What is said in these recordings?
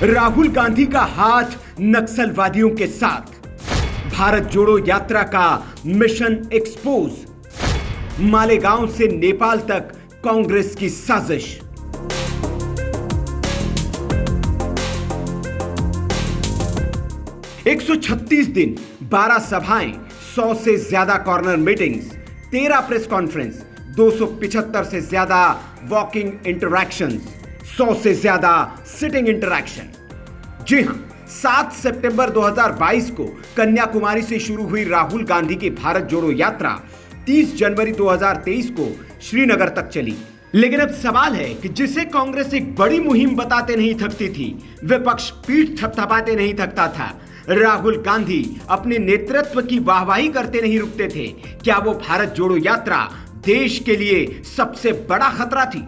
राहुल गांधी का हाथ नक्सलवादियों के साथ, भारत जोड़ो यात्रा का मिशन एक्सपोज, मालेगांव से नेपाल तक कांग्रेस की साजिश। एक 136 दिन, 12 सभाएं, 100 से ज्यादा कॉर्नर मीटिंग्स, 13 प्रेस कॉन्फ्रेंस, 275 से ज्यादा वॉकिंग इंटरैक्शंस, 100 से ज्यादा सिटिंग इंटरैक्शन। जी हां, 7 सितंबर 2022 को कन्याकुमारी से शुरू हुई राहुल गांधी की भारत जोड़ो यात्रा 30 जनवरी 2023 को श्रीनगर तक चली। लेकिन अब सवाल है कि जिसे कांग्रेस एक बड़ी मुहिम बताते नहीं थकती थी, विपक्ष पीठ थपथपाते नहीं थकता था, राहुल गांधी अपने नेतृत्व की वाहवाही करते नहीं रुकते थे, क्या वो भारत जोड़ो यात्रा देश के लिए सबसे बड़ा खतरा थी?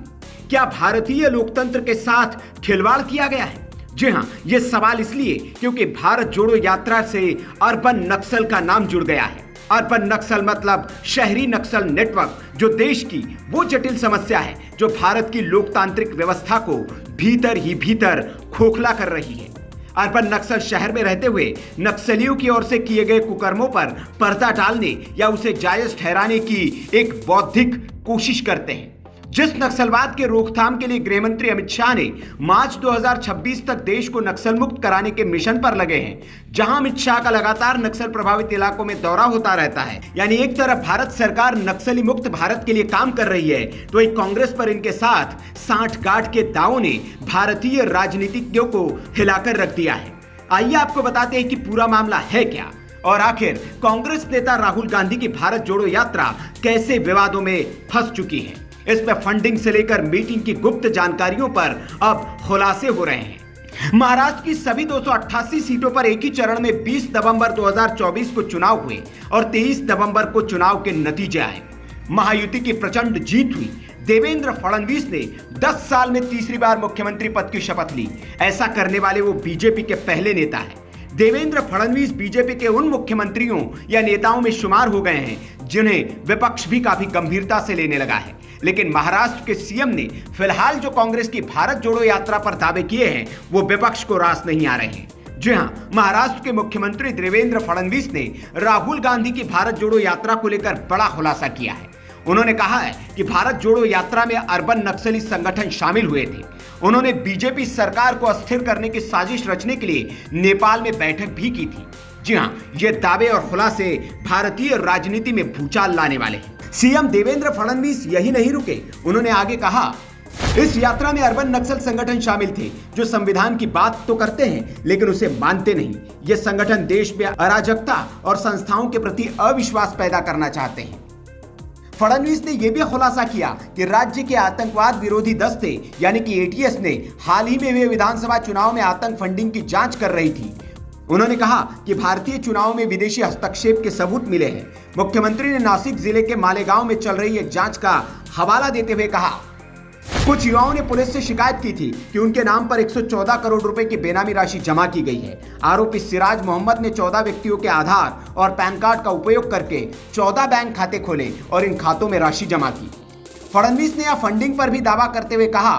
क्या भारतीय लोकतंत्र के साथ खिलवाड़ किया गया है? जी हां, यह सवाल इसलिए क्योंकि भारत जोड़ो यात्रा से अर्बन नक्सल का नाम जुड़ गया है। अर्बन नक्सल मतलब शहरी नक्सल नेटवर्क, जो देश की वो जटिल समस्या है जो भारत की लोकतांत्रिक व्यवस्था को भीतर ही भीतर खोखला कर रही है। अर्बन नक्सल शहर में रहते हुए नक्सलियों की ओर से किए गए कुकर्मों पर पर्दा डालने या उसे जायज ठहराने की एक बौद्धिक कोशिश करते हैं। जिस नक्सलवाद के रोकथाम के लिए गृहमंत्री अमित शाह ने मार्च 2026 तक देश को नक्सल मुक्त कराने के मिशन पर लगे हैं, जहां अमित शाह का लगातार नक्सल प्रभावित इलाकों में दौरा होता रहता है, यानी एक तरफ भारत सरकार नक्सली मुक्त भारत के लिए काम कर रही है, तो एक कांग्रेस पर इनके साथ सांठगांठ के दावों ने भारतीय राजनीतिज्ञों को हिलाकर रख दिया है। आइए आपको बताते हैं कि पूरा मामला है क्या और आखिर कांग्रेस नेता राहुल गांधी की भारत जोड़ो यात्रा कैसे विवादों में फंस चुकी है। इसमें फंडिंग से लेकर मीटिंग की गुप्त जानकारियों पर अब खुलासे हो रहे हैं। महाराष्ट्र की सभी 288 सीटों पर एक ही चरण में 20 नवंबर 2024 को चुनाव हुए और 23 नवंबर को चुनाव के नतीजे आए। महायुति की प्रचंड जीत हुई। देवेंद्र फडणवीस ने 10 साल में तीसरी बार मुख्यमंत्री पद की शपथ ली। ऐसा करने वाले वो बीजेपी के पहले नेता हैं। देवेंद्र फडणवीस बीजेपी के उन मुख्यमंत्रियों या नेताओं में शुमार हो गए हैं जिन्हें विपक्ष भी काफी गंभीरता से लेने लगा है। लेकिन महाराष्ट्र के सीएम ने फिलहाल जो कांग्रेस की भारत जोड़ो यात्रा पर दावे किए हैं, वो विपक्ष को रास नहीं आ रहे हैं। जी हां, महाराष्ट्र के मुख्यमंत्री देवेंद्र फडणवीस ने राहुल गांधी की भारत जोड़ो यात्रा को लेकर बड़ा खुलासा किया है। उन्होंने कहा है कि भारत जोड़ो यात्रा में अर्बन नक्सली संगठन शामिल हुए थे। उन्होंने बीजेपी सरकार को अस्थिर करने की साजिश रचने के लिए नेपाल में बैठक भी की थी। जी हां, ये दावे और खुलासे भारतीय राजनीति में भूचाल लाने वाले हैं। सीएम देवेंद्र फडणवीस यही नहीं रुके, उन्होंने आगे कहा, इस यात्रा में अर्बन नक्सल संगठन शामिल थे जो संविधान की बात तो करते हैं लेकिन उसे मानते नहीं। ये संगठन देश में अराजकता और संस्थाओं के प्रति अविश्वास पैदा करना चाहते हैं। फडणवीस ने यह भी खुलासा किया कि राज्य के आतंकवाद विरोधी दस्ते यानी कि एटीएस ने हाल ही में हुए विधानसभा चुनाव में आतंक फंडिंग की जांच कर रही थी। उन्होंने कहा कि भारतीय चुनाव में विदेशी हस्तक्षेप के सबूत मिले हैं। मुख्यमंत्री ने नासिक जिले के मालेगांव में चल रही एक जांच का हवाला देते हुए कहा, कुछ युवाओं ने पुलिस से शिकायत की थी कि उनके नाम पर 114 करोड़ रुपए की बेनामी राशि जमा की गई है। आरोपी सिराज मोहम्मद ने 14 व्यक्तियों के आधार और पैन कार्ड का उपयोग करके 14 बैंक खाते खोले और इन खातों में राशि जमा की। फडणवीस ने यह फंडिंग पर भी दावा करते हुए कहा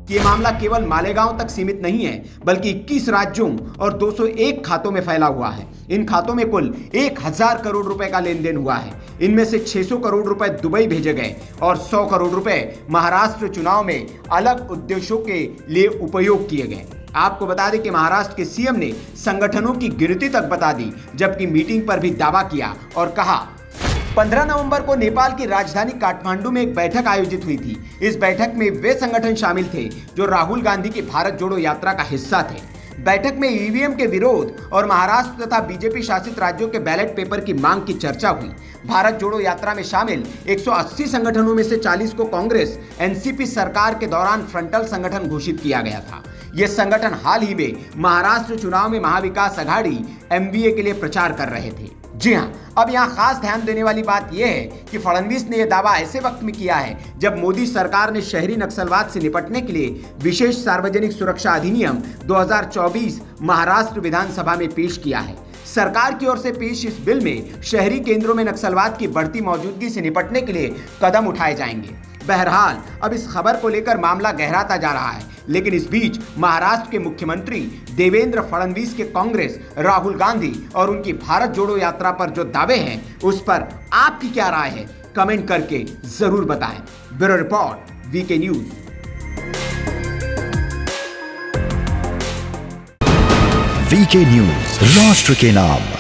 कि यह मामला केवल मालेगांव तक सीमित नहीं है, बल्कि 21 राज्यों और 201 खातों में फैला हुआ है। इन खातों में कुल 1000 करोड़ रुपए का लेन देन हुआ है। इनमें से 600 करोड़ रुपए दुबई भेजे गए और 100 करोड़ रुपए महाराष्ट्र चुनाव में अलग उद्देश्यों के लिए उपयोग किए गए। आपको बता दें कि महाराष्ट्र के सीएम ने संगठनों की गिनती तक बता दी, जबकि मीटिंग पर भी दावा किया और कहा, 15 नवंबर को नेपाल की राजधानी काठमांडू में एक बैठक आयोजित हुई थी। इस बैठक में वे संगठन शामिल थे जो राहुल गांधी की भारत जोड़ो यात्रा का हिस्सा थे। बैठक में ईवीएम के विरोध और महाराष्ट्र तथा बीजेपी शासित राज्यों के बैलेट पेपर की मांग की चर्चा हुई। भारत जोड़ो यात्रा में शामिल 180 संगठनों में से 40 को कांग्रेस एनसीपी सरकार के दौरान फ्रंटल संगठन घोषित किया गया था। ये संगठन हाल ही में महाराष्ट्र चुनाव में महाविकास अघाड़ी एमवीए के लिए प्रचार कर रहे थे। जी हां, अब यहाँ खास ध्यान देने वाली बात यह है कि फडणवीस ने यह दावा ऐसे वक्त में किया है जब मोदी सरकार ने शहरी नक्सलवाद से निपटने के लिए विशेष सार्वजनिक सुरक्षा अधिनियम 2024 महाराष्ट्र विधानसभा में पेश किया है। सरकार की ओर से पेश इस बिल में शहरी केंद्रों में नक्सलवाद की बढ़ती मौजूदगी से निपटने के लिए कदम उठाए जाएंगे। बहरहाल अब इस खबर को लेकर मामला गहराता जा रहा है। लेकिन इस बीच महाराष्ट्र के मुख्यमंत्री देवेंद्र फडणवीस के कांग्रेस, राहुल गांधी और उनकी भारत जोड़ो यात्रा पर जो दावे हैं उस पर आपकी क्या राय है, कमेंट करके जरूर बताएं। Bureau report, VK news. VK news, राष्ट्र के नाम।